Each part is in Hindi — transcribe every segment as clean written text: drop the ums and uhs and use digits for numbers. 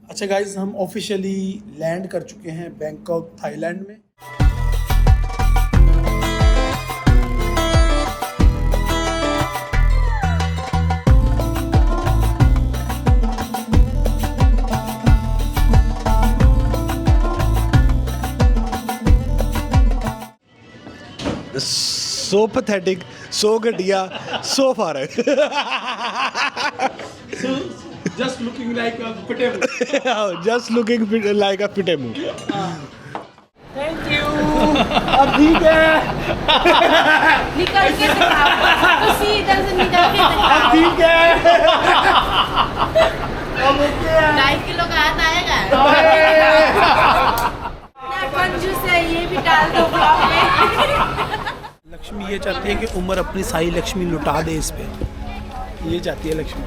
अच्छा गाइज, हम ऑफिशियली लैंड कर चुके हैं बैंकॉक थाईलैंड में। So pathetic, so घटिया, so far. So just looking like a potato. Just looking like a pitemu. Thank you. अब ठीक है। निकल के दिखाओ तो सी इधर से निकल के दिखाओ। ठीक है। अब ओके है। 2.5 किलो का हाथ आएगा। क्या कंजूस है, ये भी डाल दो ब्लॉग में। लक्ष्मी ये चाहती है कि उमर अपनी सारी लक्ष्मी लुटा दे इस पे, ये चाहती है लक्ष्मी।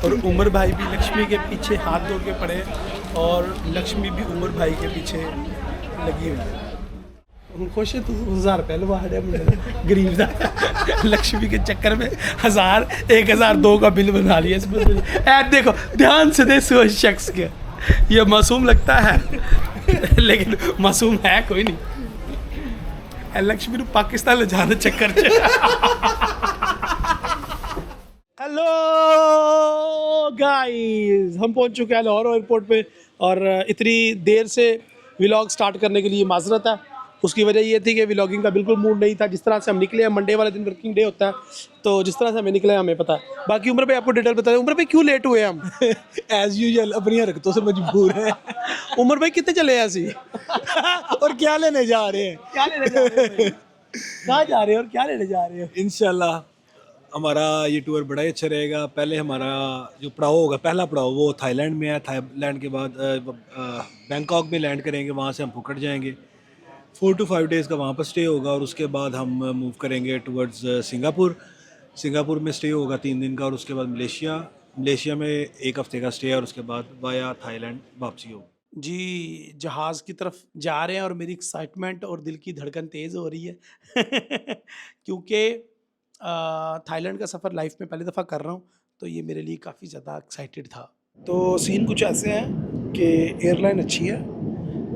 और उमर भाई भी लक्ष्मी के पीछे हाथ धो के पड़े और लक्ष्मी भी उमर भाई के पीछे लगी हुई है। खुश है तू? 1000 रुपये लवा है मुझे गरीब का। लक्ष्मी के चक्कर में 1000 1002 का बिल बना लिया इस बंदे ने। ऐ देखो ध्यान से देख उस शख्स के, ये मासूम लगता है लेकिन मासूम है कोई नहीं। लक्ष्मी ਨੂੰ पाकिस्तान ले जाने चक्कर च। हेलो गाइस, हम पहुंच चुके हैं लाहौर एयरपोर्ट पे और इतनी देर से व्लॉग स्टार्ट करने के लिए माजरत है। उसकी वजह ये थी कि व्लॉगिंग का बिल्कुल मूड नहीं था। जिस तरह से हम निकले हैं, मंडे वाले दिन वर्किंग डे होता है, तो जिस तरह से हमें निकले हमें पता है। बाकी उमर भाई आपको डिटेल बता दें। उमर भाई क्यों लेट हुए हम? एज यूजुअल अपनी हरकतों से मजबूर हैं। उमर भाई कितने चले हैं ऐसी? और क्या लेने जा रहे हैं? क्या लेने जा रहे हैं? कहाँ जा रहे हैं और क्या लेने जा रहे हैं? इंशाल्लाह हमारा ये टूर बड़ा ही अच्छा रहेगा। पहले हमारा जो पड़ाव होगा, पहला पड़ाव वो थाईलैंड में है। थाईलैंड के बाद बैंकॉक में लैंड करेंगे, वहाँ से हम फुकट जाएंगे। 4 to 5 डेज़ का वहाँ पर स्टे होगा और उसके बाद हम मूव करेंगे टुवर्ड्स सिंगापुर। सिंगापुर में स्टे होगा 3 दिन का और उसके बाद मलेशिया में 1 हफ्ते का स्टे और उसके बाद वाया थाईलैंड वापसी होगी। जी, जहाज़ की तरफ जा रहे हैं और मेरी एक्साइटमेंट और दिल की धड़कन तेज़ हो रही है क्योंकि थाईलैंड का सफ़र लाइफ में पहली दफ़ा कर रहा हूँ, तो ये मेरे लिए काफ़ी ज़्यादा एक्साइटेड था। तो सीन कुछ ऐसे हैं कि एयरलाइन अच्छी है,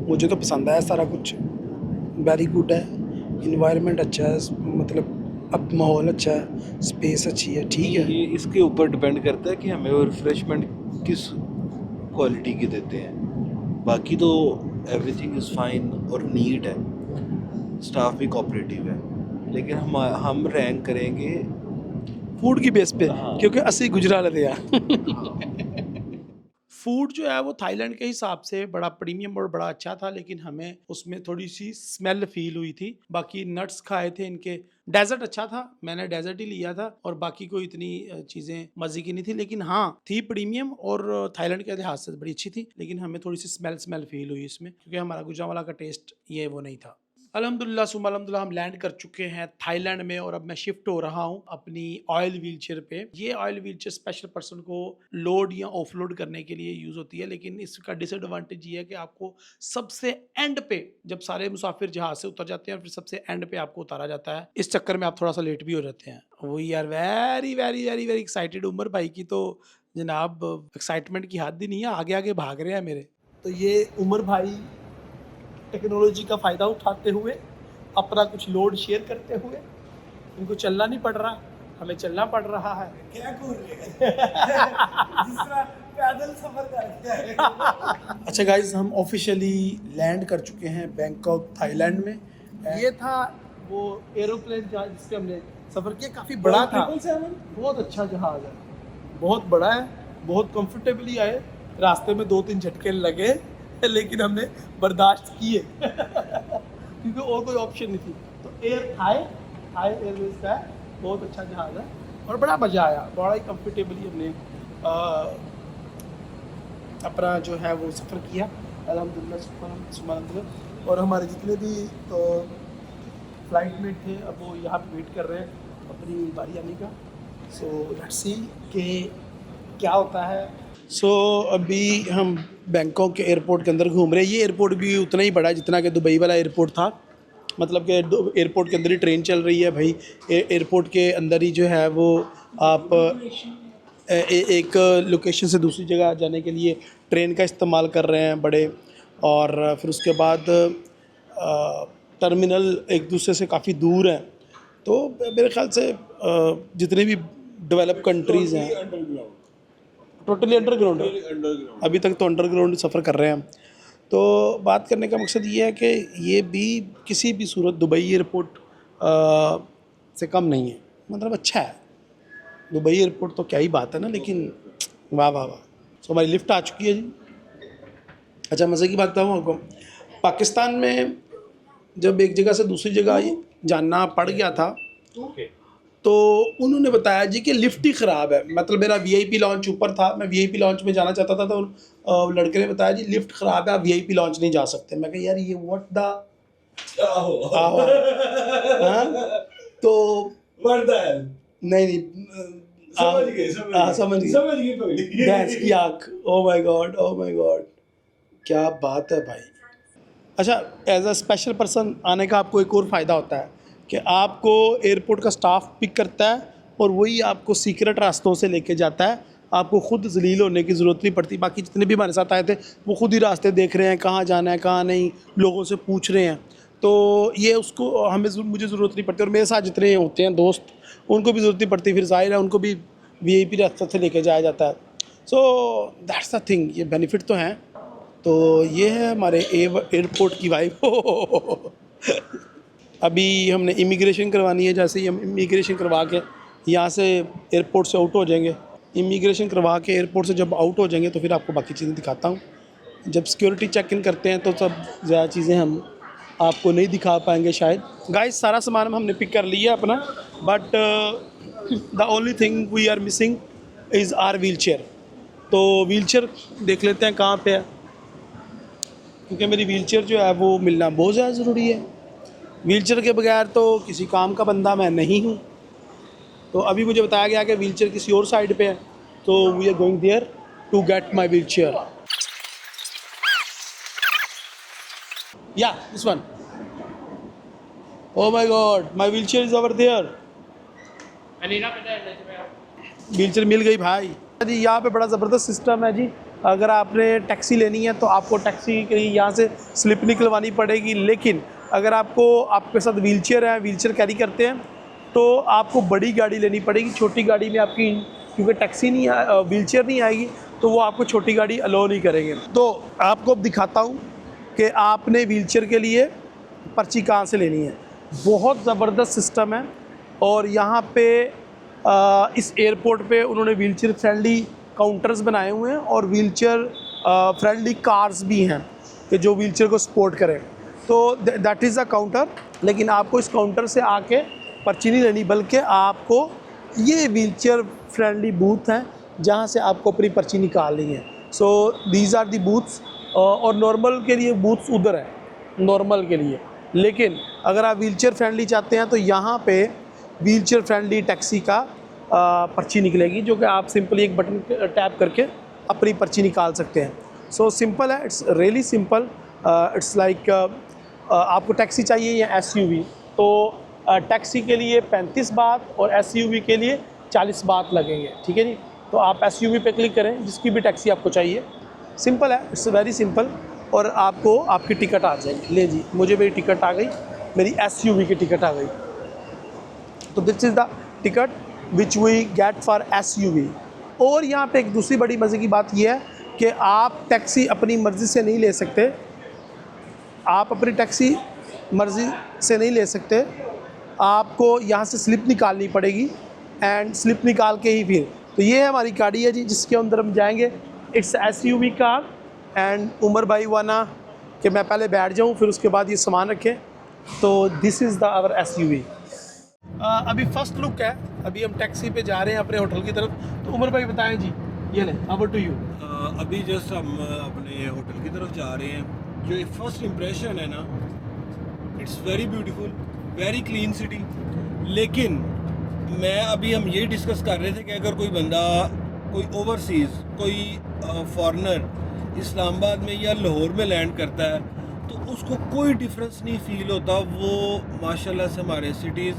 मुझे तो पसंद आया सारा कुछ, वेरी गुड है। इन्वायरमेंट अच्छा है, मतलब अब माहौल अच्छा है, स्पेस अच्छी है, ठीक है। ये इसके ऊपर डिपेंड करता है कि हमें वो रिफ्रेशमेंट किस क्वालिटी की देते हैं। बाकी तो एवरीथिंग इज़ फाइन और नीट है, स्टाफ भी कोऑपरेटिव है, लेकिन हम रैंक करेंगे फूड की बेस पे, हाँ। क्योंकि असली गुजरात फूड जो है वो थाईलैंड के हिसाब से बड़ा प्रीमियम और बड़ा अच्छा था, लेकिन हमें उसमें थोड़ी सी स्मेल फील हुई थी। बाकी नट्स खाए थे इनके, डेजर्ट अच्छा था, मैंने डेजर्ट ही लिया था और बाकी कोई इतनी चीज़ें मज़े की नहीं थी, लेकिन हाँ थी प्रीमियम और थाईलैंड के लिहाज से बड़ी अच्छी थी। लेकिन हमें थोड़ी सी स्मेल फील हुई इसमें, क्योंकि हमारा गुजरावाला का टेस्ट ये वो नहीं था। अल्हम्दुलिल्लाह सुम्मा अल्हम्दुलिल्लाह हम लैंड कर चुके हैं थाईलैंड में और अब मैं शिफ्ट हो रहा हूँ अपनी ऑयल व्हीलचेयर पे। ये ऑयल व्हीलचेयर स्पेशल पर्सन को लोड या ऑफलोड करने के लिए यूज़ होती है, लेकिन इसका डिसएडवांटेज ये है कि आपको सबसे एंड पे, जब सारे मुसाफिर जहाज से उतर जाते हैं, फिर सबसे एंड पे आपको उतारा जाता है। इस चक्कर में आप थोड़ा सा लेट भी हो जाते हैं। We are very very very very excited. Umar भाई की तो जनाब एक्साइटमेंट की हद ही नहीं है, आगे आगे भाग रहे हैं मेरे। तो ये उमर भाई टेक्नोलॉजी का फ़ायदा उठाते हुए, अपना कुछ लोड शेयर करते हुए, इनको चलना नहीं पड़ रहा, हमें चलना पड़ रहा है। क्या कर रहे हैं? पैदल सफर करके। अच्छा गाइज, हम ऑफिशियली लैंड कर चुके हैं बैंकॉक थाईलैंड में। ये था वो एरोप्लेन जिस पे हमने सफ़र किया, काफ़ी बड़ा था, बहुत अच्छा जहाज़ है, बहुत बड़ा है, बहुत कंफर्टेबली आए। रास्ते में 2-3 झटके लगे, लेकिन हमने बर्दाश्त किए क्योंकि और कोई ऑप्शन नहीं थी। तो थाई एयरवेज का है, बहुत अच्छा जहाज़ है और बड़ा मज़ा आया, बड़ा ही कंफर्टेबली हमने अपना जो है वो सफ़र किया अल्हम्दुलिल्लाह। और हमारे जितने भी तो फ्लाइट में थे, अब वो यहाँ पे वेट कर रहे हैं अपनी बारी आने का। सो लेट्स सी कि क्या होता है। सो अभी हम बैंकॉक के एयरपोर्ट के अंदर घूम रहे हैं। ये एयरपोर्ट भी उतना ही बड़ा है जितना कि दुबई वाला एयरपोर्ट था, मतलब कि एयरपोर्ट के अंदर ही ट्रेन चल रही है भाई। एयरपोर्ट के अंदर ही जो है वो आप एक लोकेशन से दूसरी जगह जाने के लिए ट्रेन का इस्तेमाल कर रहे हैं बड़े, और फिर उसके बाद टर्मिनल एक दूसरे से काफ़ी दूर हैं। तो मेरे ख्याल से जितने भी डेवलप कंट्रीज़ हैं टोटली अंडरग्राउंड है, अभी तक तो अंडरग्राउंड सफ़र कर रहे हैं हम। तो बात करने का मकसद ये है कि ये भी किसी भी सूरत दुबई एयरपोर्ट से कम नहीं है, मतलब अच्छा है। दुबई एयरपोर्ट तो क्या ही बात है ना, लेकिन वाह वाह वाह। सो हमारी लिफ्ट आ चुकी है जी। अच्छा, मज़े की बात बताऊँ आपको, पाकिस्तान में जब एक जगह से दूसरी जगह जाना पड़ गया था तो उन्होंने बताया जी कि लिफ्ट ही ख़राब है। मतलब मेरा वीआईपी लॉन्च ऊपर था, मैं वीआईपी लॉन्च में जाना चाहता था, तो लड़के ने बताया जी लिफ्ट ख़राब है, आप वीआईपी लॉन्च नहीं जा सकते। मैं कहा यार ये व्हाट द तो नहीं समझ गई भैंस की आँख। Oh my God, oh my God, क्या बात है भाई। अच्छा, एज अ स्पेशल पर्सन आने का आपको एक और फ़ायदा होता है कि आपको एयरपोर्ट का स्टाफ पिक करता है और वही आपको सीक्रेट रास्तों से लेके जाता है। आपको ख़ुद ज़लील होने की ज़रूरत नहीं पड़ती। बाकी जितने भी हमारे साथ आए थे वो खुद ही रास्ते देख रहे हैं, कहाँ जाना है कहाँ नहीं, लोगों से पूछ रहे हैं। तो ये उसको मुझे ज़रूरत नहीं पड़ती, और मेरे साथ जितने होते हैं दोस्त उनको भी ज़रूरत नहीं पड़ती। फिर ज़ाहिर है उनको भी वीआईपी रास्ते से लेके जाया जाता है। सो दैट्स द थिंग, ये बेनिफिट तो हैं। तो ये है हमारे एयरपोर्ट की वाइब। अभी हमने इमिग्रेशन करवानी है। जैसे ही हम इमिग्रेशन करवा के यहाँ से एयरपोर्ट से आउट हो जाएंगे, इमिग्रेशन करवा के एयरपोर्ट से जब आउट हो जाएंगे तो फिर आपको बाकी चीज़ें दिखाता हूँ। जब सिक्योरिटी चेक इन करते हैं तो सब ज़्यादा चीज़ें हम आपको नहीं दिखा पाएंगे शायद। गाइस, सारा सामान हमने पिक कर लिया अपना, but the only thing we are missing is our wheelchair. तो व्हील चेयर देख लेते हैं कहाँ पे है, क्योंकि मेरी व्हील चेयर जो है वो मिलना बहुत ज़्यादा ज़रूरी है। व्हील चेयर के बगैर तो किसी काम का बंदा मैं नहीं हूँ। तो अभी मुझे बताया गया कि व्हील चेयर किसी और साइड पे है, तो we are going there to get my wheelchair. या this one. Oh my god, my wheelchair is over there. Wheelchair मिल गई भाई जी। यहाँ पे बड़ा ज़बरदस्त सिस्टम है जी। अगर आपने टैक्सी लेनी है तो आपको टैक्सी के लिए यहाँ से स्लिप निकलवानी पड़ेगी, लेकिन अगर आपके साथ व्हील चेयर है, व्हील चेयर कैरी करते हैं, तो आपको बड़ी गाड़ी लेनी पड़ेगी। छोटी गाड़ी में आपकी क्योंकि टैक्सी नहीं व्हील चेयर नहीं आएगी, तो वो आपको छोटी गाड़ी अलाउ नहीं करेंगे। तो आपको अब दिखाता हूँ कि आपने व्हील चेयर के लिए पर्ची कहाँ से लेनी है। बहुत ज़बरदस्त सिस्टम है, और यहाँ पे इस एयरपोर्ट पे उन्होंने व्हील चेयर फ्रेंडली काउंटर्स बनाए हुए हैं, और व्हील चेयर फ्रेंडली कार्स भी हैं कि जो व्हील चेयर को सपोर्ट करें। तो दैट इज़ अ काउंटर। लेकिन आपको इस काउंटर से आके पर्ची नहीं लेनी, बल्कि आपको ये व्हील चेयर फ्रेंडली बूथ हैं जहाँ से आपको अपनी पर्ची निकालनी है। So these are the booths, और नॉर्मल के लिए बूथ्स उधर है, नॉर्मल के लिए। लेकिन अगर आप व्हील चेयर फ्रेंडली चाहते हैं तो यहाँ पे व्हील चेयर फ्रेंडली टैक्सी का पर्ची निकलेगी, जो कि आप सिंपली एक बटन टैप करके अपनी पर्ची निकाल सकते हैं। सो सिंपल है, it's really simple. It's like आपको टैक्सी चाहिए या एसयूवी, तो टैक्सी के लिए 35 बात और एसयूवी के लिए 40 बात लगेंगे, ठीक है जी। तो आप एसयूवी पे क्लिक करें, जिसकी भी टैक्सी आपको चाहिए। सिंपल है, इट्स वेरी सिंपल, और आपको आपकी टिकट आ जाएगी। ले जी, मुझे मेरी टिकट आ गई, मेरी एसयूवी की टिकट आ गई। तो this is the ticket which we get for SUV. और यहाँ पे एक दूसरी बड़ी मज़े की बात यह है कि आप टैक्सी अपनी मर्ज़ी से नहीं ले सकते। आप अपनी टैक्सी मर्ज़ी से नहीं ले सकते, आपको यहाँ से स्लिप निकालनी पड़ेगी, एंड स्लिप निकाल के ही फिर। तो ये है हमारी गाड़ी है जी, जिसके अंदर हम जाएंगे। It's SUV car, and Umar भाई वाना कि मैं पहले बैठ जाऊँ, फिर उसके बाद ये सामान रखें। तो this is the our SUV. अभी फर्स्ट लुक है, अभी हम टैक्सी पे जा रहे हैं अपने होटल की तरफ। तो उमर भाई बताएं जी, ये लें, ओवर टू यू। अभी जस्ट हम अपने होटल की तरफ जा रहे हैं। जो फर्स्ट इम्प्रेशन है ना, it's very beautiful, very clean city. लेकिन हम ये डिस्कस कर रहे थे कि अगर कोई बंदा, कोई ओवरसीज़, कोई फॉरेनर इस्लामाबाद में या लाहौर में लैंड करता है, तो उसको कोई डिफरेंस नहीं फील होता। वो माशाल्लाह से हमारे सिटीज़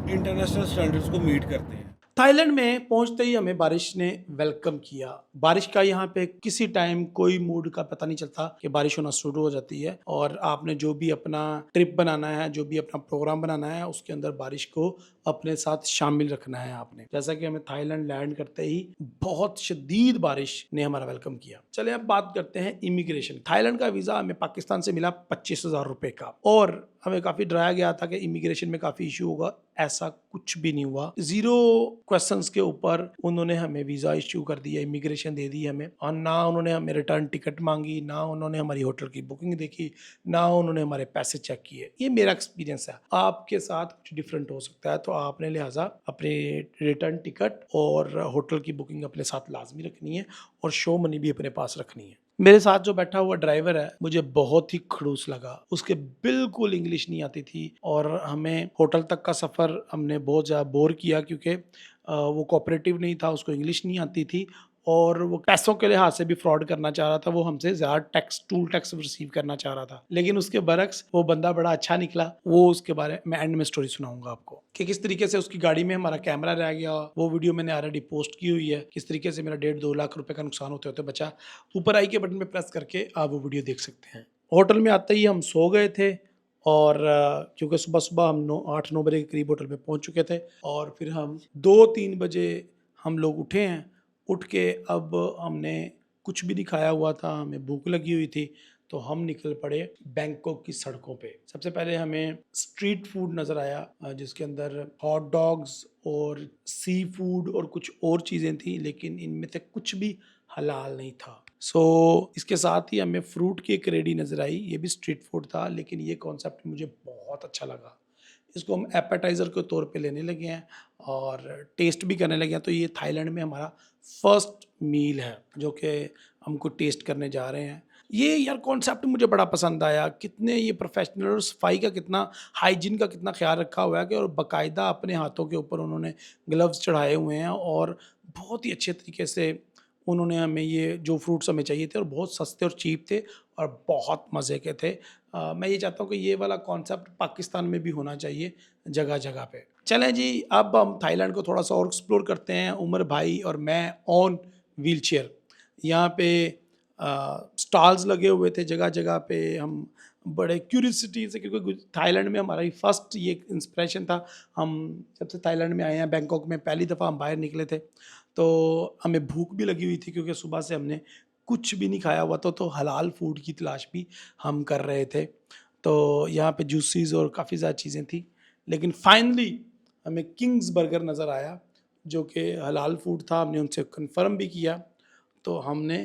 इंटरनेशनल स्टैंडर्ड्स को मीट करते हैं। थाईलैंड में पहुंचते ही हमें बारिश ने वेलकम किया। बारिश का यहाँ पे किसी टाइम कोई मूड का पता नहीं चलता कि बारिश होना शुरू हो जाती है, और आपने जो भी अपना ट्रिप बनाना है, जो भी अपना प्रोग्राम बनाना है, उसके अंदर बारिश को अपने साथ शामिल रखना है आपने। जैसा कि हमें थाईलैंड लैंड करते ही बहुत शदीद बारिश ने हमारा वेलकम किया। चले अब बात करते हैं इमिग्रेशन। थाईलैंड का वीज़ा हमें पाकिस्तान से मिला 25,000 रुपये का, और हमें काफ़ी डराया गया था कि इमिग्रेशन में काफ़ी इशू होगा। ऐसा कुछ भी नहीं हुआ। 0 क्वेश्चंस के ऊपर उन्होंने हमें वीज़ा इश्यू कर दिया, इमिग्रेशन दे दी हमें, और ना उन्होंने हमें रिटर्न टिकट मांगी, ना उन्होंने हमारी होटल की बुकिंग देखी, ना उन्होंने हमारे पैसे चेक किए। ये मेरा एक्सपीरियंस है, आपके साथ कुछ डिफरेंट हो सकता है, तो आपने लिहाजा अपने रिटर्न टिकट और होटल की बुकिंग अपने साथ लाजमी रखनी है, और शो मनी भी अपने पास रखनी है। मेरे साथ जो बैठा हुआ ड्राइवर है मुझे बहुत ही खड़ूस लगा। उसके बिल्कुल इंग्लिश नहीं आती थी, और हमें होटल तक का सफ़र हमने बहुत ज़्यादा बोर किया, क्योंकि वो कोऑपरेटिव नहीं था, उसको इंग्लिश नहीं आती थी, और वो पैसों के लिहाज से भी फ्रॉड करना चाह रहा था। वो हमसे ज़्यादा टूल टैक्स रिसीव करना चाह रहा था, लेकिन उसके बरक्स वो बंदा बड़ा अच्छा निकला। वो उसके बारे में एंड में स्टोरी सुनाऊंगा आपको कि किस तरीके से उसकी गाड़ी में हमारा कैमरा रह गया। वो वीडियो मैंने ऑलरेडी पोस्ट की हुई है, किस तरीके से मेरा 1.5-2 लाख रुपए का नुकसान होते होते बचा। ऊपर आई के बटन पे प्रेस करके आप वो वीडियो देख सकते हैं। होटल में आते ही हम सो गए थे, और क्योंकि सुबह सुबह हम 8-9 बजे के करीब होटल में पहुंच चुके थे, और फिर हम 2-3 बजे हम लोग उठे हैं। उठ के अब हमने कुछ भी नहीं खाया हुआ था, हमें भूख लगी हुई थी, तो हम निकल पड़े बैंकॉक की सड़कों पे। सबसे पहले हमें स्ट्रीट फूड नज़र आया, जिसके अंदर हॉट डॉग्स और सी फूड और कुछ और चीज़ें थी, लेकिन इनमें से कुछ भी हलाल नहीं था। इसके साथ ही हमें फ्रूट की एक रेडी नज़र आई, ये भी स्ट्रीट फूड था, लेकिन ये कॉन्सेप्ट मुझे बहुत अच्छा लगा। इसको हम एपेटाइज़र के तौर पे लेने लगे हैं और टेस्ट भी करने लगे हैं। तो ये थाईलैंड में हमारा फर्स्ट मील है जो कि हमको टेस्ट करने जा रहे हैं। ये यार कॉन्सेप्ट मुझे बड़ा पसंद आया, कितने ये प्रोफेशनल और सफाई का कितना, हाइजीन का कितना ख्याल रखा हुआ है कि, और बाकायदा अपने हाथों के ऊपर उन्होंने ग्लव्स चढ़ाए हुए हैं, और बहुत ही अच्छे तरीके से उन्होंने हमें ये जो फ्रूट्स हमें चाहिए थे, और बहुत सस्ते और चीप थे, और बहुत मज़े के थे। मैं ये चाहता हूँ कि ये वाला कॉन्सेप्ट पाकिस्तान में भी होना चाहिए जगह जगह पे। चलें जी, अब हम थाईलैंड को थोड़ा सा और एक्सप्लोर करते हैं। उमर भाई और मैं ऑन व्हील चेयर, यहाँ पे स्टॉल्स लगे हुए थे जगह जगह पे। हम बड़े क्यूरियोसिटी से, क्योंकि थाईलैंड में हमारा फर्स्ट ये इंस्पिरेशन था। हम जब से थाईलैंड में आए हैं, बैंकॉक में पहली दफ़ा हम बाहर निकले थे, तो हमें भूख भी लगी हुई थी, क्योंकि सुबह से हमने कुछ भी नहीं खाया हुआ था, तो हलाल फूड की तलाश भी हम कर रहे थे। तो यहाँ पे जूसेस और काफ़ी ज़्यादा चीज़ें थी, लेकिन फाइनली हमें किंग्स बर्गर नज़र आया जो कि हलाल फूड था। हमने उनसे कंफर्म भी किया, तो हमने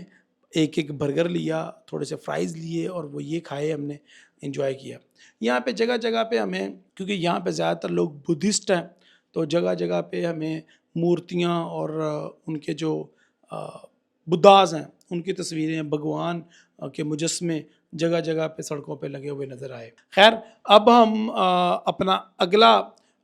एक एक बर्गर लिया, थोड़े से फ्राइज़ लिए, और वो ये खाए, हमने एंजॉय किया। यहाँ पे जगह जगह पे हमें, क्योंकि यहाँ पे ज़्यादातर लोग बुद्धिस्ट हैं, तो जगह जगह पे हमें मूर्तियाँ और उनके जो बुद्धाज़ हैं उनकी तस्वीरें, भगवान के मुजस्मे जगह जगह पे सड़कों पे लगे हुए नज़र आए। खैर, अब हम अपना अगला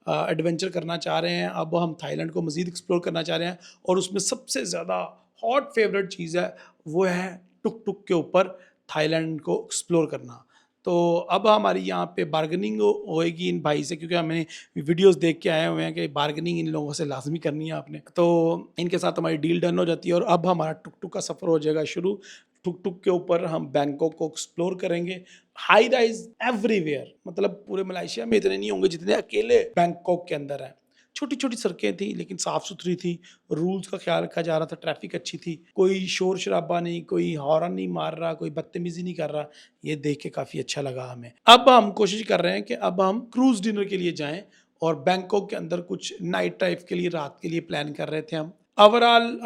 एडवेंचर करना चाह रहे हैं। अब हम थाईलैंड को मज़ीद एक्सप्लोर करना चाह रहे हैं, और उसमें सबसे ज़्यादा हॉट फेवरेट चीज़ है वो है टुक टुक के ऊपर थाईलैंड को एक्सप्लोर करना। तो अब हमारी यहाँ पे बार्गेनिंग होएगी इन भाई से, क्योंकि हमें वीडियोस देख के आए हुए हैं कि बार्गेनिंग इन लोगों से लाजमी करनी है आपने। तो इनके साथ हमारी डील डन हो जाती है, और अब हमारा टुक टुक का सफ़र हो जाएगा शुरू। टुक टुक के ऊपर हम बैंकॉक को एक्सप्लोर करेंगे। हाई राइज एवरीवेयर, मतलब पूरे मलेशिया में इतने नहीं होंगे जितने अकेले बैंकॉक के अंदर हैं। छोटी छोटी सड़कें थी, लेकिन साफ़ सुथरी थी, रूल्स का ख्याल रखा जा रहा था, ट्रैफिक अच्छी थी, कोई शोर शराबा नहीं, कोई हॉर्न नहीं मार रहा, कोई बदतमीज़ी नहीं कर रहा। ये देख के काफ़ी अच्छा लगा हमें। अब हम कोशिश कर रहे हैं कि अब हम क्रूज़ डिनर के लिए जाएं, और बैंकॉक के अंदर कुछ नाइट ड्राइव के लिए, रात के लिए प्लान कर रहे थे हम। ओवरऑल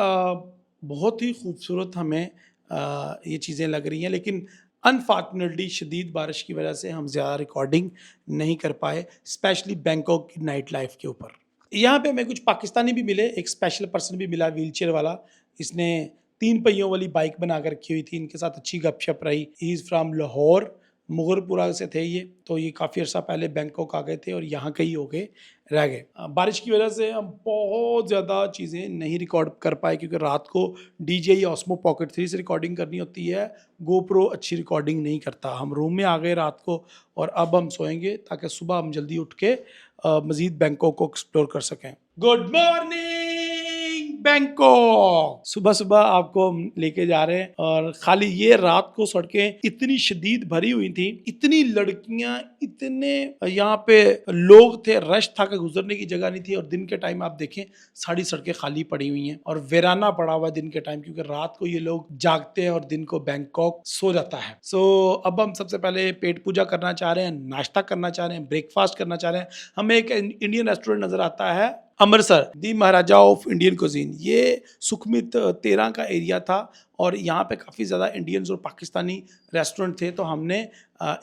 बहुत ही खूबसूरत हमें ये चीज़ें लग रही हैं, लेकिन अनफॉर्चुनेटली शदीद बारिश की वजह से हम ज़्यादा रिकॉर्डिंग नहीं कर पाए, स्पेशली बैंकॉक की नाइट लाइफ के ऊपर। यहाँ पे हमें कुछ पाकिस्तानी भी मिले, एक स्पेशल पर्सन भी मिला व्हीलचेयर वाला। इसने 3 पहियों वाली बाइक बना कर रखी हुई थी, इनके साथ अच्छी गपशप रही। He is from Lahore, Mughalpura से थे ये, तो ये काफ़ी अर्सा पहले बैंकॉक आ गए थे और यहाँ कहीं हो गए रह गए। बारिश की वजह से हम बहुत ज़्यादा चीज़ें नहीं रिकॉर्ड कर पाए, क्योंकि रात को DJI Osmo Pocket 3 से रिकॉर्डिंग करनी होती है, GoPro अच्छी रिकॉर्डिंग नहीं करता। हम रूम में आ गए रात को, और अब हम सोएंगे ताकि सुबह हम जल्दी उठ के मज़ीद बैंकॉक को एक्सप्लोर कर सकें। Good morning. बैंकॉक। सुबह सुबह आपको हम लेके जा रहे हैं और खाली ये रात को सड़कें इतनी शदीद भरी हुई थी, इतनी लड़कियां, इतने यहाँ पे लोग थे, रश था कि गुजरने की जगह नहीं थी। और दिन के टाइम आप देखें सारी सड़कें खाली पड़ी हुई हैं और वीराना पड़ा हुआ है दिन के टाइम, क्योंकि रात को ये लोग जागते हैं और दिन को बैंकॉक सो जाता है। सो अब हम सबसे पहले पेट पूजा करना चाह रहे हैं, नाश्ता करना चाह रहे हैं, ब्रेकफास्ट करना चाह रहे हैं। हमें एक इंडियन रेस्टोरेंट नजर आता है, अमृतसर, दी महाराजा ऑफ इंडियन कुजीन। ये सुखमित 13 का एरिया था और यहाँ पे काफ़ी ज़्यादा इंडियंस और पाकिस्तानी रेस्टोरेंट थे, तो हमने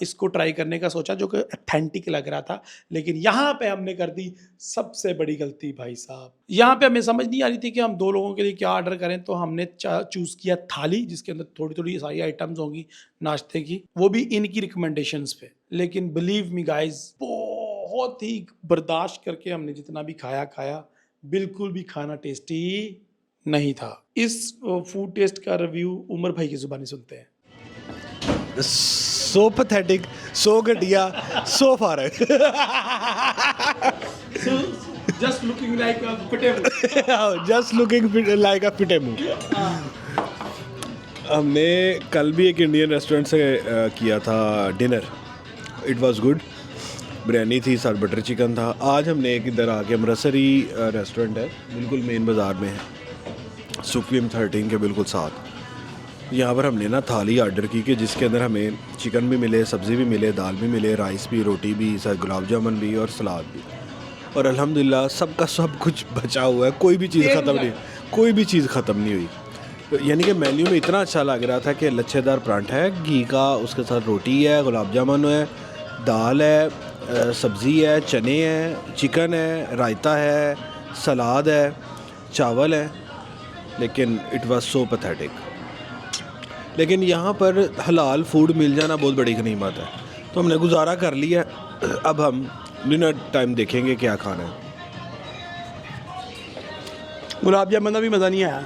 इसको ट्राई करने का सोचा, जो कि ऑथेंटिक लग रहा था। लेकिन यहाँ पे हमने कर दी सबसे बड़ी गलती भाई साहब। यहाँ पे हमें समझ नहीं आ रही थी कि हम 2 लोगों के लिए क्या ऑर्डर करें, तो हमने चूज़ किया थाली, जिसके अंदर थोड़ी थोड़ी सारी आइटम्स होंगी नाश्ते की, वो भी इनकी रिकमेंडेशंस पे। लेकिन बिलीव मी गाइज, बहुत ही बर्दाश्त करके हमने जितना भी खाया, बिल्कुल भी खाना टेस्टी नहीं था। इस फूड टेस्ट का रिव्यू उमर भाई की जुबानी सुनते हैं। सो पैथेटिक, सो घटिया, सो फारक। Just looking like a pitiable. Just looking like a pitiable. हमने कल भी एक इंडियन रेस्टोरेंट से किया था dinner, it was good. Biryani थी, साथ बटर चिकन था। आज हमने एक इधर आके अमृतसरी रेस्टोरेंट है, बिल्कुल मेन बाज़ार में है, सुखविम 13 के बिल्कुल साथ। यहाँ पर हमने ना थाली ऑर्डर की कि जिसके अंदर हमें चिकन भी मिले, सब्ज़ी भी मिले, दाल भी मिले, राइस भी, रोटी भी, साथ गुलाब जामुन भी और सलाद भी। और अल्हम्दुलिल्लाह सबका सब कुछ बचा हुआ है, कोई भी चीज़ ख़त्म नहीं, कोई भी चीज़ ख़त्म नहीं हुई। यानी कि मेन्यू में इतना अच्छा लग रहा था कि लच्छेदार पराठा है घी का, उसके साथ रोटी है, गुलाब जामुन है, दाल है, सब्ज़ी है, चने हैं, चिकन है, रायता है, सलाद है, चावल है। लेकिन इट वाज सो पैथेटिक। लेकिन यहाँ पर हलाल फूड मिल जाना बहुत बड़ी गनीमत है, तो हमने गुजारा कर लिया। अब हम डिनर टाइम देखेंगे क्या खाना है। गुलाब जामुन का भी मज़ा नहीं आया।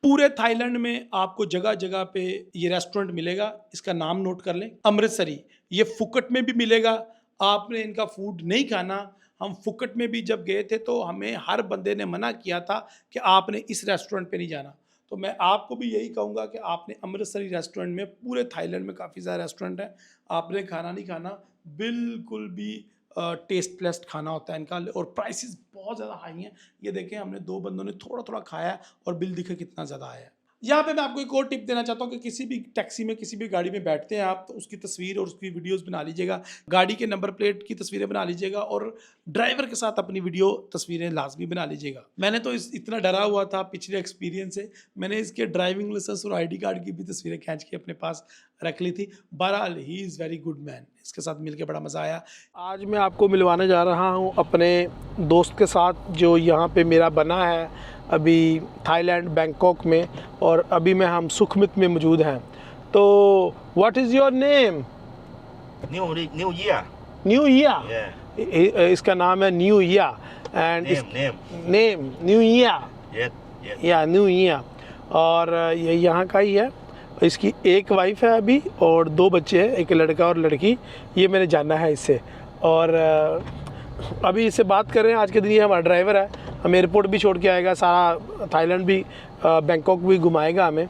पूरे थाईलैंड में आपको जगह जगह पे ये रेस्टोरेंट मिलेगा, इसका नाम नोट कर लें, अमृतसरी। ये फुकट में भी मिलेगा। आपने इनका फूड नहीं खाना। हम फुकट में भी जब गए थे तो हमें हर बंदे ने मना किया था कि आपने इस रेस्टोरेंट पे नहीं जाना। तो मैं आपको भी यही कहूँगा कि आपने अमृतसरी रेस्टोरेंट में, पूरे थाईलैंड में काफ़ी सारे रेस्टोरेंट हैं, आपने खाना नहीं खाना। बिल्कुल भी टेस्टलेस खाना होता है इनका, और प्राइसेस बहुत ज़्यादा हाई हैं। ये देखें, हमने 2 बंदों ने थोड़ा थोड़ा खाया और बिल दिखे कितना ज़्यादा आया है। यहाँ पे मैं आपको एक और टिप देना चाहता हूँ कि किसी भी टैक्सी में, किसी भी गाड़ी में बैठते हैं आप, तो उसकी तस्वीर और उसकी वीडियोस बना लीजिएगा, गाड़ी के नंबर प्लेट की तस्वीरें बना लीजिएगा और ड्राइवर के साथ अपनी वीडियो तस्वीरें लाजमी बना लीजिएगा। मैंने तो इतना डरा हुआ था पिछले एक्सपीरियंस से, मैंने इसके ड्राइविंग लाइसेंस और ID कार्ड की भी तस्वीरें खींच के अपने पास रख ली थी। बहरहाल he is very good man, इसके साथ मिलकर बड़ा मज़ा आया। आज मैं आपको मिलवाने जा रहा हूँ अपने दोस्त के साथ, जो यहाँ पे मेरा बना है अभी थाईलैंड बैंकॉक में, और अभी मैं हम सुखमित में मौजूद हैं। तो what is your name? New Year. New year. Yeah. इसका नाम है new year and name new year. Yes. या न्यू ईयर। और ये यहाँ का ही है। इसकी एक वाइफ है अभी और 2 बच्चे हैं, एक लड़का और लड़की। ये मैंने जाना है इससे, और अभी इससे बात कर रहे हैं। आज के दिन ये हमारा ड्राइवर है, हमें एयरपोर्ट भी छोड़ के आएगा, सारा थाईलैंड भी, बैंकॉक भी घुमाएगा हमें,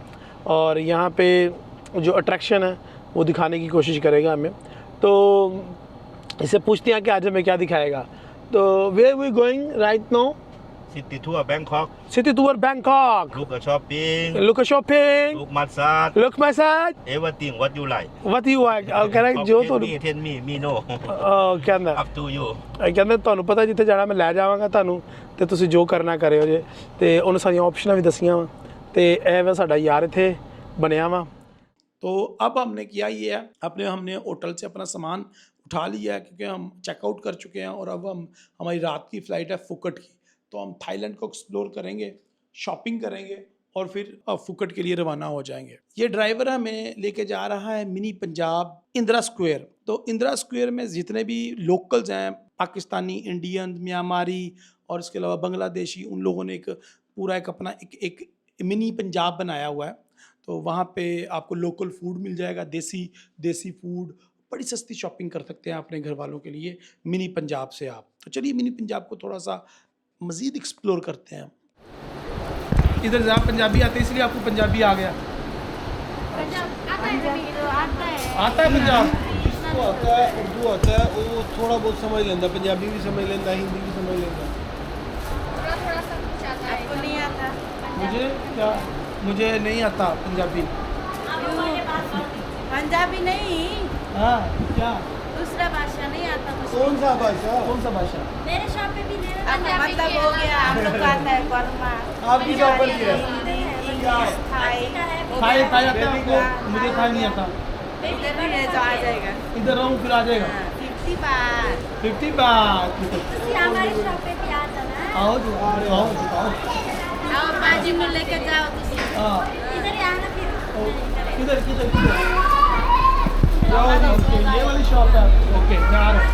और यहाँ पे जो अट्रैक्शन है वो दिखाने की कोशिश करेगा हमें। तो इससे पूछते हैं कि आज हमें क्या दिखाएगा। तो where we going right now? City tour Bangkok. City tour Bangkok. Look at shopping. Look at shopping. Look massage. Look massage. Everything what you like. What you like? Correct जो तो Tell me no. ਕਹਿੰਦਾ Up to you. ਕਹਿੰਦਾ ਤੁਹਾਨੂੰ ਪਤਾ ਜਿੱਥੇ ਜਾਣਾ ਮੈਂ ਲੈ ਜਾਵਾਂਗਾ ਤੁਹਾਨੂੰ, ਤੇ ਤੁਸੀਂ ਜੋ ਕਰਨਾ ਕਰਿਓ ਜੇ। ਤੇ ਉਹਨੇ ਸਾਰੀਆਂ ਆਪਸ਼ਨਾਂ ਵੀ ਦਸੀਆਂ ਵਾ, ਤੇ ਇਹ ਵਾ ਸਾਡਾ ਯਾਰ ਇੱਥੇ ਬਣਿਆ ਵਾ। तो अब हमने किया ये है, हमने होटल से अपना सामान उठा लिया है, क्योंकि हम चेकआउट कर चुके हैं और अब हमारी रात की फ़्लाइट है फुकट की। तो हम थाईलैंड को एक्सप्लोर करेंगे, शॉपिंग करेंगे और फिर फुकट के लिए रवाना हो जाएंगे। ये ड्राइवर हमें लेके जा रहा है मिनी पंजाब इंदिरा स्क्वायर। तो इंदिरा स्क्वायर में जितने भी लोकल्स हैं, पाकिस्तानी, इंडियन, म्यांमारी और इसके अलावा बांग्लादेशी, उन लोगों ने पूरा अपना एक मिनी पंजाब बनाया हुआ है। तो वहाँ पे आपको लोकल फूड मिल जाएगा, देसी फूड, बड़ी सस्ती शॉपिंग कर सकते हैं अपने घर वालों के लिए मिनी पंजाब से आप। तो चलिए मिनी पंजाब को थोड़ा सा मज़ीद एक्सप्लोर करते हैं। इधर जहाँ पंजाबी आते हैं इसलिए आपको पंजाबी आ गया। पंजाबी तो आता है। आता है पंजाब? इसको आता है, उर्दू आता है, वो थोड़ा बहुत समझ लेंदा, पंजाबी भी समझ लेंदा, हिंदी भी समझ लेंदा। थोड़ा सा कुछ आता है। आपको नहीं आता? मुझे नहीं आता पंजाबी। पंजाबी नहीं, हाँ क्या? दूसरा भाषा नहीं आता कुछ। कौन सा भाषा? कौन सा भाषा? मेरे शॉप पे भी मतलब हो गया, आप लोग का आता है बर्मा। आपकी शॉप पर क्या है? थाई थाई आता है आपको? मुझे थाई नहीं आता। इधर भी है तो आ जाएगा। इधर रहूँ फिर आ जाएगा। 50 बार। 50 बात। हमारे शॉप पे भी आता ना। आओ जी, आओ। आओ बाजी को लेकर जाओ तुसी। हाँ इधर ही आना फिर। किधर? ओके, ये वाली शॉप है। ओके मैं आ रहा हूँ।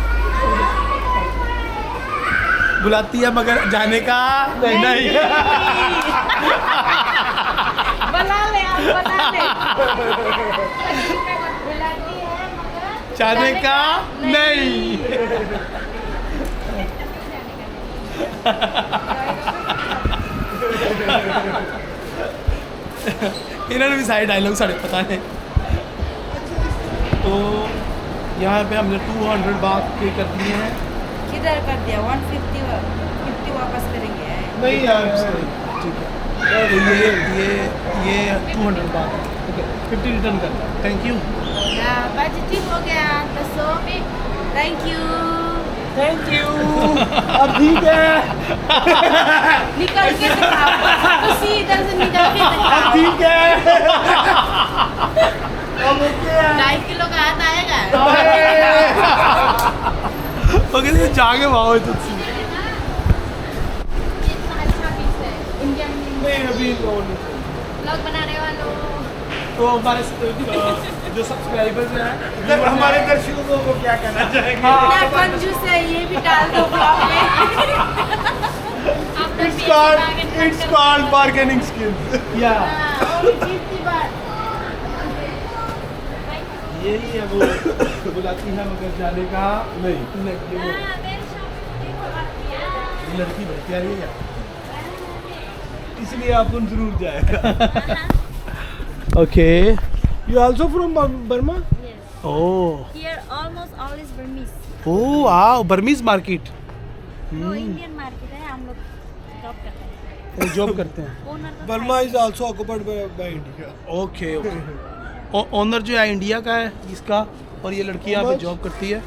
बुलाती है मगर जाने का नहीं। बना ले आप, बना ले। बुलाती है मगर जाने का नहीं। इन्होंने भी सारे डायलॉग साढ़े पता है। तो यहाँ पे हमने 200 बात पे कर दिए हैं। किधर कर दिया? 150 वापस करेंगे। नहीं यार, ठीक है। तो ये 200 बात है। ओके 50 रिटर्न कर। Thank you. बाजी ठीक हो गया तो सो थैंक यू। अब ठीक है। निकल के दिखाओ, उसी इधर से निकल के दिखाओ। ठीक है। अब ओके है। 2.5 किलो का हाथ आएगा। मगर ये जाके वाओ तुझसे। अच्छा पीस है इंडियन नहीं अभी ब्लॉग बनाने वालों। तो हमारे जो सब्सक्राइबर्स हैं हमारे दर्शकों को क्या कहना चाहेंगे? इतना कंजूस है, ये भी डाल दो ब्लॉग में। It's called bargaining skills. या और 50 बार। यही है वो बुलाती है मगर जाने का नहीं। ये लड़की बड़ी प्यारी है। इसलिए आप जरूर जाएगा। Okay. You also from Burma? Oh Here almost all is Burmese. Oh wow Burmese market. वो इंडियन मार्केट है, हम लोग जॉब करते हैं। जॉब करते हैं। ओनर तो Burma is also occupied by India. Okay okay. Owner जो है इंडिया का है इसका, और ये लड़की यहाँ पे जॉब करती है।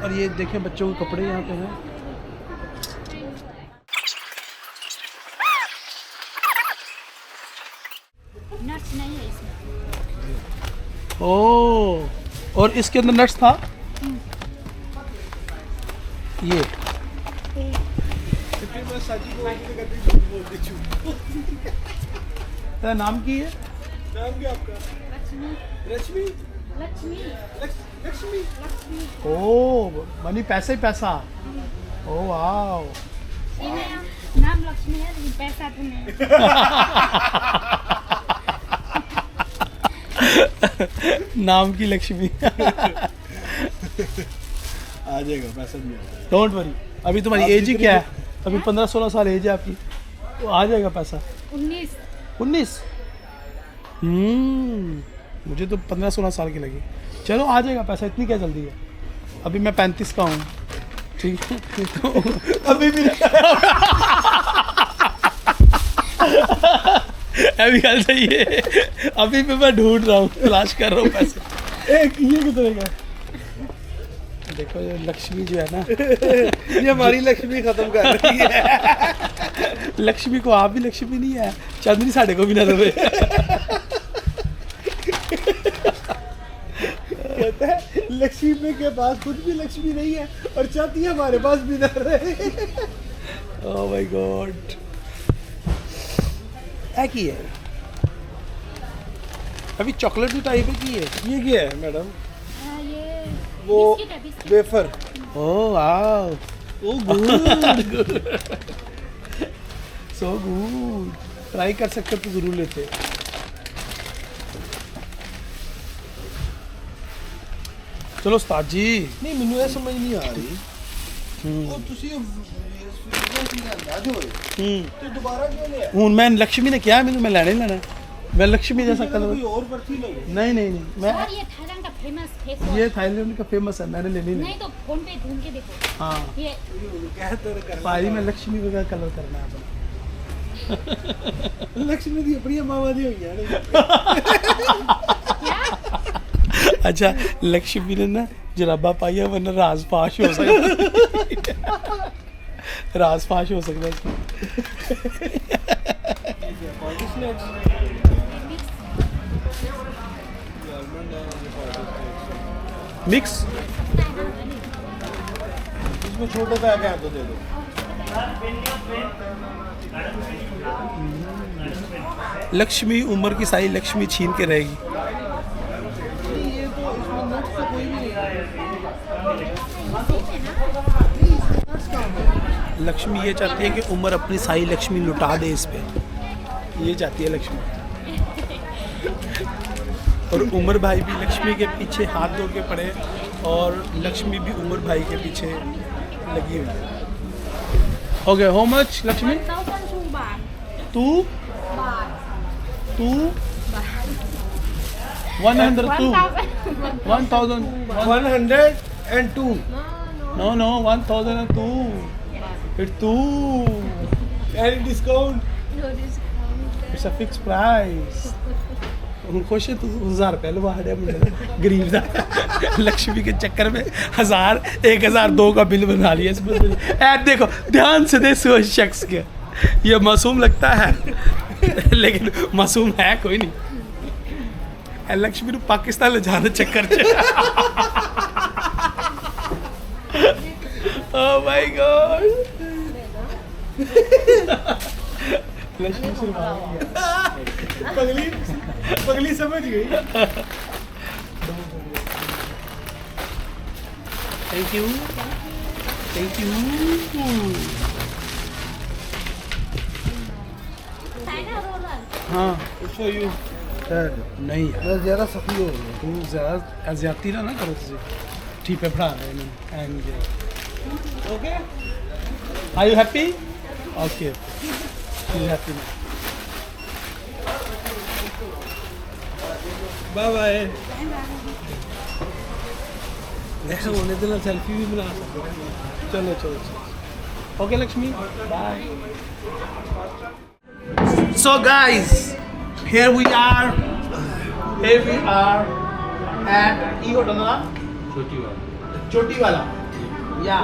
और ये देखें बच्चों के कपड़े यहाँ पे हैं। नट्स नहीं है इसमें। ओह और इसके अंदर नट्स था। ये तेरा नाम की है? नाम क्या आपका? रश्मि। लक्ष्मी। लक्ष्मी। ओह मनी पैसा ही पैसा। Oh wow. नाम लक्ष्मी है लेकिन पैसा तो नहीं। नाम की लक्ष्मी। आ जाएगा, पैसा भी आ जाएगा। Don't worry. अभी तुम्हारी एज ही क्या है? अभी 15-16 साल एज है आपकी, तो आ जाएगा पैसा। 19। मुझे तो 15-16 साल की लगी। चलो आ जाएगा पैसा, इतनी क्या जल्दी है? अभी मैं 35 का हूँ। ठीक है तो अभी भी अभी गल सही है। अभी भी मैं ढूंढ रहा हूँ, तलाश कर रहा हूँ पैसे। एक ये कितने का? देखो ये लक्ष्मी जो है ना, ये हमारी लक्ष्मी खत्म कर रही है। लक्ष्मी को आप भी लक्ष्मी नहीं है, चंद्री साढ़े को भी ना दे। कहता है लक्ष्मी के पास खुद भी लक्ष्मी नहीं है और चाहती है हमारे पास भी ना रहे। ओह माय गॉड। है की है अभी चॉकलेट टाइप है की है। ये क्या है मैडम? ये वो बिस्किट है, बिस्किट। वेफर। ओह वाओ, ओ गुड। So good. ट्राई कर सकते तो जरूर लेते। चलो उस्ताद जी। नहीं मैनू ये समझ नहीं आ रही। ਉਹ ਤੁਸੀਂ हूँ मैं लक्ष्मी ने क्या मैंने मैं लेने ही लेना है। मैं लक्ष्मी जैसा कलर नहीं नहीं नहीं मैं और ये थाईलैंड का फेमस फेस वॉश ये थाईलैंड का फेमस है मैंने लेनी नहीं। नहीं तो फोन पे ढूंढ के देखो हाँ ये भाई मैं लक्ष्मी वगैरह कलर करना है अपना। लक्ष्मी दी अपनी मावा दी हुई है क्या अच्छा लक्ष्मी ने ना जराबा पाई है वरना राज फाश हो सकता राज फाश हो सकता है। मिक्स इसमें छोटा सा क्या तो दे दो। लक्ष्मी उम्र की सारी लक्ष्मी छीन के रहेगी। लक्ष्मी ये चाहती है कि उम्र अपनी सारी लक्ष्मी लुटा दे इस पे, ये चाहती है लक्ष्मी। और उमर भाई भी लक्ष्मी के पीछे हाथ धो के पड़े और लक्ष्मी भी उमर भाई के पीछे लगी हुई है। Okay how much Lakshmi 1,002 baht तू baht 102 1000 102 no 1002 it's 2 any discount it's a fixed price। ਹੁਣ खुश है तू 1000 रुपये लवा है मुझे गरीब दा लक्ष्मी के चक्कर में 1000 1002 का बिल बना लिया इस बंदे ने। ऐ देखो ध्यान से देखो उस शख्स के, ये मासूम लगता है लेकिन मासूम है कोई नहीं। ऐ लक्ष्मी को पाकिस्तान ले जाने चक्कर च ओह माय गॉड लक्ष्मी शर्मा गई। पगली समझ गई। थैंक यू China roller हाँ फॉर यू नहीं यार मैं ज़्यादा सफी हो गया। तू ज़्यादा ज्यादती ना करो तुझे ठीक है पढ़ा रहे हैं and okay are you happy okay happy bye bye. ऐसा होने देना सेल्फी भी बना सकते हैं। चलो चलो चलो okay Lakshmi bye. So guys here we are at ई होटल ना चोटी वाला या